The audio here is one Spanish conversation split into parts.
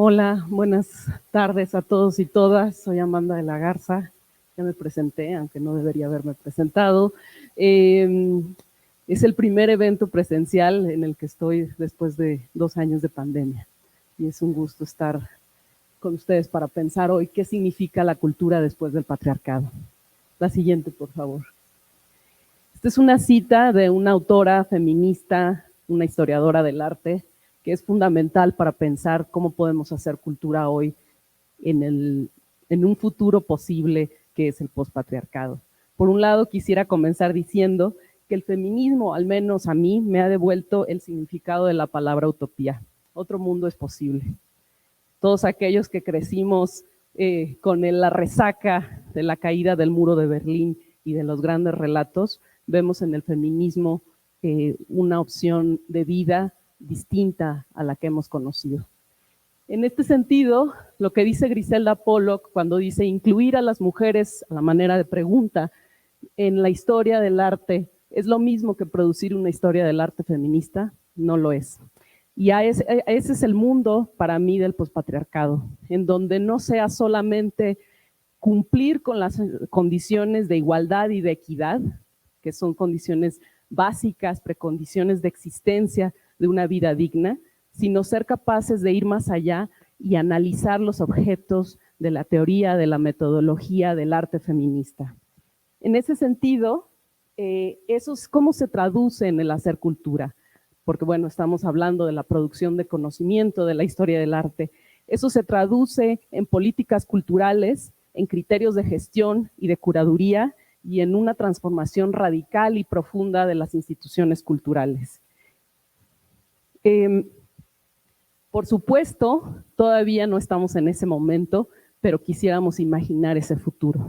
Hola, buenas tardes a todos y todas. Soy Amanda de la Garza. Ya me presenté, aunque no debería haberme presentado. Es el primer evento presencial en el que estoy después de 2 años de pandemia. Y es un gusto estar con ustedes para pensar hoy qué significa la cultura después del patriarcado. La siguiente, por favor. Esta es una cita de una autora feminista, una historiadora del arte, que es fundamental para pensar cómo podemos hacer cultura hoy en un futuro posible que es el pospatriarcado. Por un lado, quisiera comenzar diciendo que el feminismo, al menos a mí, me ha devuelto el significado de la palabra utopía. Otro mundo es posible. Todos aquellos que crecimos con la resaca de la caída del muro de Berlín y de los grandes relatos, vemos en el feminismo una opción de vida distinta a la que hemos conocido. En este sentido, lo que dice Griselda Pollock cuando dice incluir a las mujeres a la manera de pregunta en la historia del arte, ¿es lo mismo que producir una historia del arte feminista? No lo es. Y ese es el mundo para mí del pospatriarcado, en donde no sea solamente cumplir con las condiciones de igualdad y de equidad, que son condiciones básicas, precondiciones de existencia de una vida digna, sino ser capaces de ir más allá y analizar los objetos de la teoría, de la metodología del arte feminista. En ese sentido, eso es cómo se traduce en el hacer cultura, porque bueno, estamos hablando de la producción de conocimiento, de la historia del arte. Eso se traduce en políticas culturales, en criterios de gestión y de curaduría y en una transformación radical y profunda de las instituciones culturales. Por supuesto, todavía no estamos en ese momento, pero quisiéramos imaginar ese futuro.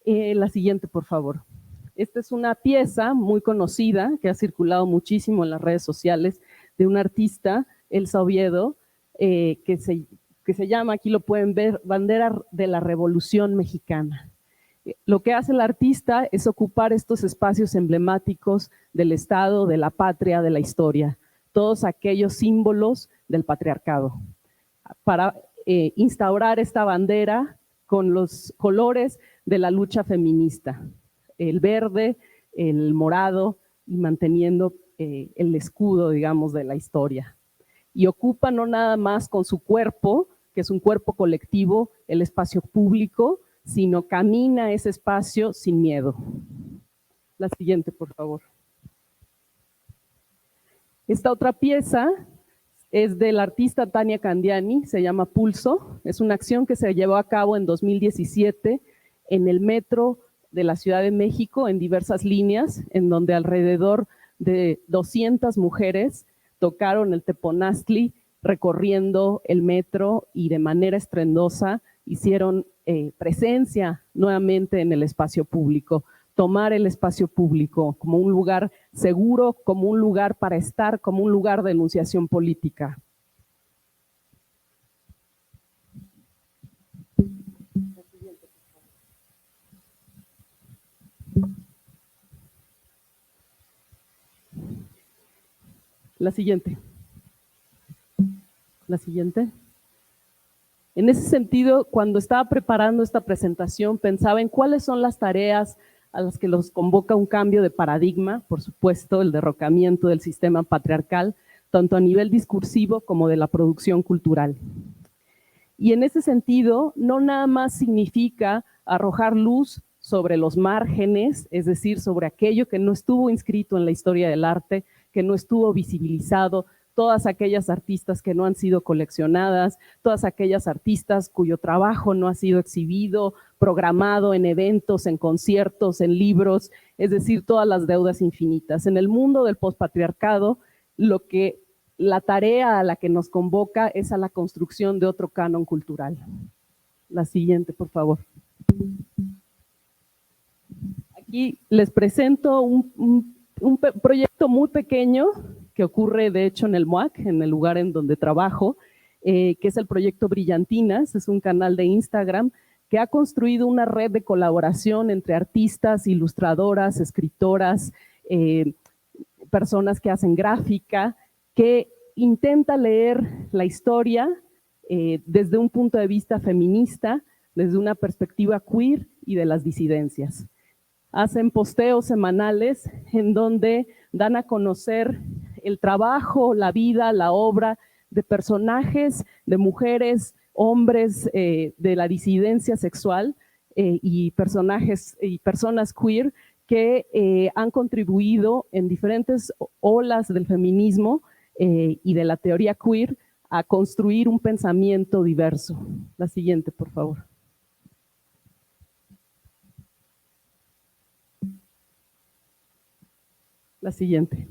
La siguiente, por favor. Esta es una pieza muy conocida que ha circulado muchísimo en las redes sociales de una artista, Elsa Oviedo, que se llama, aquí lo pueden ver, Bandera de la Revolución Mexicana. Lo que hace el artista es ocupar estos espacios emblemáticos del Estado, de la patria, de la historia, todos aquellos símbolos del patriarcado, para instaurar esta bandera con los colores de la lucha feminista, el verde, el morado y manteniendo el escudo, digamos, de la historia. Y ocupa no nada más con su cuerpo, que es un cuerpo colectivo, el espacio público, sino camina ese espacio sin miedo. La siguiente, por favor. Esta otra pieza es del artista Tania Candiani, se llama Pulso. Es una acción que se llevó a cabo en 2017 en el metro de la Ciudad de México, en diversas líneas, en donde alrededor de 200 mujeres tocaron el teponaztli recorriendo el metro y de manera estruendosa hicieron presencia nuevamente en el espacio público, tomar el espacio público como un lugar seguro, como un lugar para estar, como un lugar de enunciación política. La siguiente. La siguiente. En ese sentido, cuando estaba preparando esta presentación, pensaba en cuáles son las tareas a las que los convoca un cambio de paradigma, por supuesto, el derrocamiento del sistema patriarcal, tanto a nivel discursivo como de la producción cultural. Y en ese sentido, no nada más significa arrojar luz sobre los márgenes, es decir, sobre aquello que no estuvo inscrito en la historia del arte, que no estuvo visibilizado, todas aquellas artistas que no han sido coleccionadas, todas aquellas artistas cuyo trabajo no ha sido exhibido, programado en eventos, en conciertos, en libros, es decir, todas las deudas infinitas. En el mundo del pospatriarcado, la tarea a la que nos convoca es a la construcción de otro canon cultural. La siguiente, por favor. Aquí les presento un proyecto muy pequeño que ocurre de hecho en el MUAC, en el lugar en donde trabajo, que es el proyecto Brillantinas, es un canal de Instagram que ha construido una red de colaboración entre artistas, ilustradoras, escritoras, personas que hacen gráfica, que intenta leer la historia desde un punto de vista feminista, desde una perspectiva queer y de las disidencias. Hacen posteos semanales en donde dan a conocer el trabajo, la vida, la obra de personajes, de mujeres, hombres de la disidencia sexual y personajes y personas queer que han contribuido en diferentes olas del feminismo y de la teoría queer a construir un pensamiento diverso. La siguiente, por favor. La siguiente.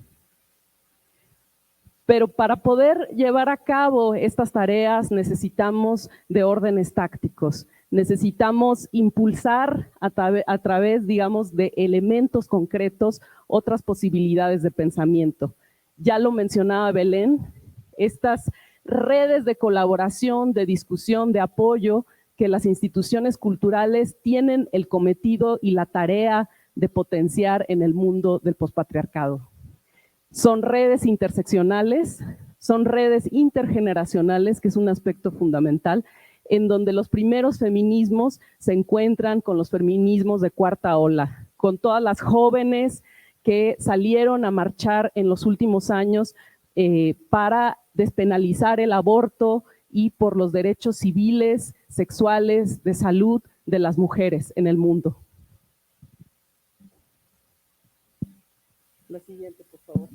Pero para poder llevar a cabo estas tareas necesitamos de órdenes tácticos, necesitamos impulsar a través, digamos, de elementos concretos otras posibilidades de pensamiento. Ya lo mencionaba Belén, estas redes de colaboración, de discusión, de apoyo que las instituciones culturales tienen el cometido y la tarea de potenciar en el mundo del pospatriarcado. Son redes interseccionales, son redes intergeneracionales, que es un aspecto fundamental, en donde los primeros feminismos se encuentran con los feminismos de cuarta ola, con todas las jóvenes que salieron a marchar en los últimos años para despenalizar el aborto y por los derechos civiles, sexuales, de salud de las mujeres en el mundo. La siguiente, por favor.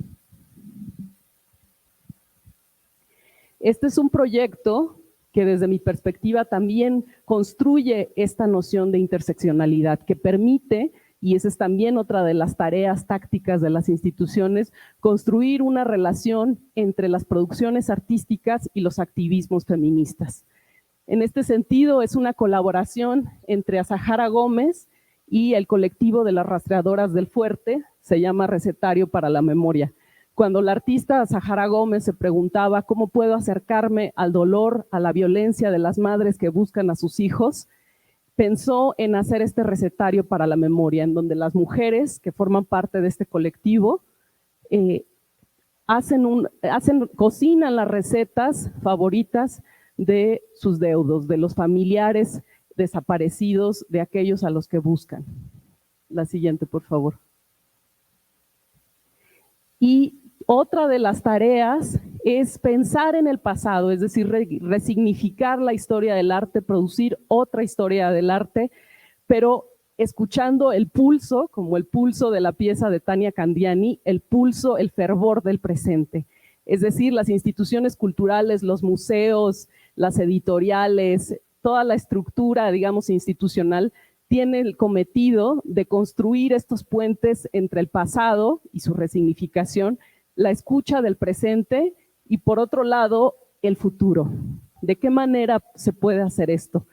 Este es un proyecto que desde mi perspectiva también construye esta noción de interseccionalidad, que permite, y esa es también otra de las tareas tácticas de las instituciones, construir una relación entre las producciones artísticas y los activismos feministas. En este sentido, es una colaboración entre Azahara Gómez y el colectivo de las rastreadoras del fuerte, se llama Recetario para la Memoria. Cuando la artista Azahara Gómez se preguntaba cómo puedo acercarme al dolor, a la violencia de las madres que buscan a sus hijos, pensó en hacer este recetario para la memoria, en donde las mujeres que forman parte de este colectivo cocinan las recetas favoritas de sus deudos, de los familiares desaparecidos, de aquellos a los que buscan. La siguiente, por favor. Y otra de las tareas es pensar en el pasado, es decir, resignificar la historia del arte, producir otra historia del arte, pero escuchando el pulso, como el pulso de la pieza de Tania Candiani, el pulso, el fervor del presente. Es decir, las instituciones culturales, los museos, las editoriales, toda la estructura, digamos, institucional, tiene el cometido de construir estos puentes entre el pasado y su resignificación, la escucha del presente y, por otro lado, el futuro. ¿De qué manera se puede hacer esto?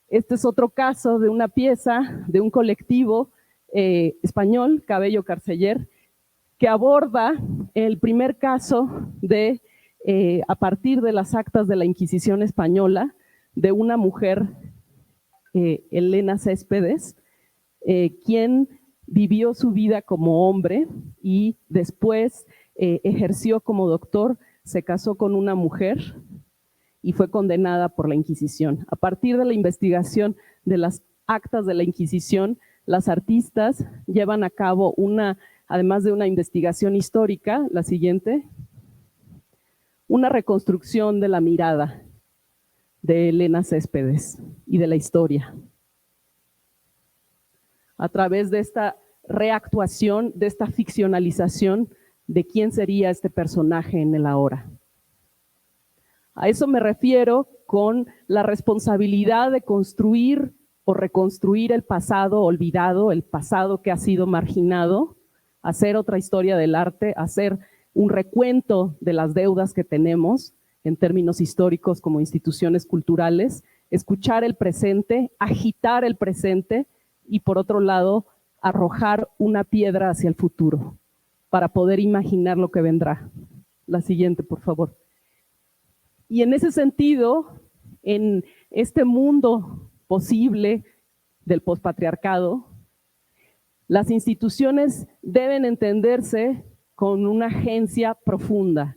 Este es otro caso de una pieza de un colectivo español, Cabello Carceller, que aborda el primer caso de, a partir de las actas de la Inquisición española, de una mujer, Elena Céspedes, quien vivió su vida como hombre y después ejerció como doctor, se casó con una mujer y fue condenada por la Inquisición. A partir de la investigación de las actas de la Inquisición, las artistas llevan a cabo además de una investigación histórica, la siguiente, una reconstrucción de la mirada de Elena Céspedes y de la historia. A través de esta reactuación, de esta ficcionalización de quién sería este personaje en el ahora. A eso me refiero con la responsabilidad de construir o reconstruir el pasado olvidado, el pasado que ha sido marginado, hacer otra historia del arte, hacer un recuento de las deudas que tenemos en términos históricos como instituciones culturales, escuchar el presente, agitar el presente y, por otro lado, arrojar una piedra hacia el futuro para poder imaginar lo que vendrá. La siguiente, por favor. Y en ese sentido, en este mundo posible del pospatriarcado, las instituciones deben entenderse con una agencia profunda,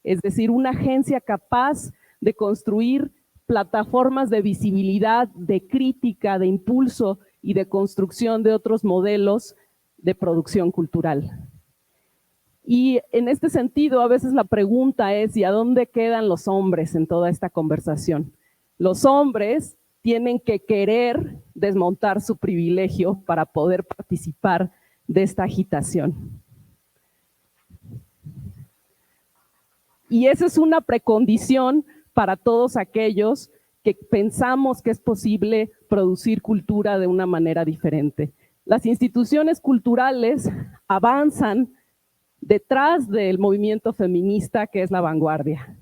es decir, una agencia capaz de construir plataformas de visibilidad, de crítica, de impulso y de construcción de otros modelos de producción cultural. Y en este sentido, a veces la pregunta es, ¿y a dónde quedan los hombres en toda esta conversación? Los hombres tienen que querer desmontar su privilegio para poder participar de esta agitación. Y esa es una precondición para todos aquellos que pensamos que es posible producir cultura de una manera diferente. Las instituciones culturales avanzan detrás del movimiento feminista que es la vanguardia.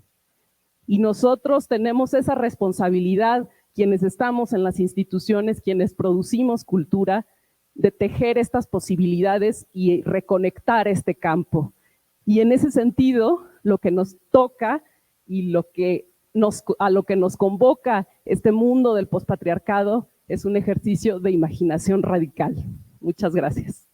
Y nosotros tenemos esa responsabilidad, quienes estamos en las instituciones, quienes producimos cultura, de tejer estas posibilidades y reconectar este campo. Y en ese sentido, lo que nos toca y a lo que nos convoca este mundo del pospatriarcado es un ejercicio de imaginación radical. Muchas gracias.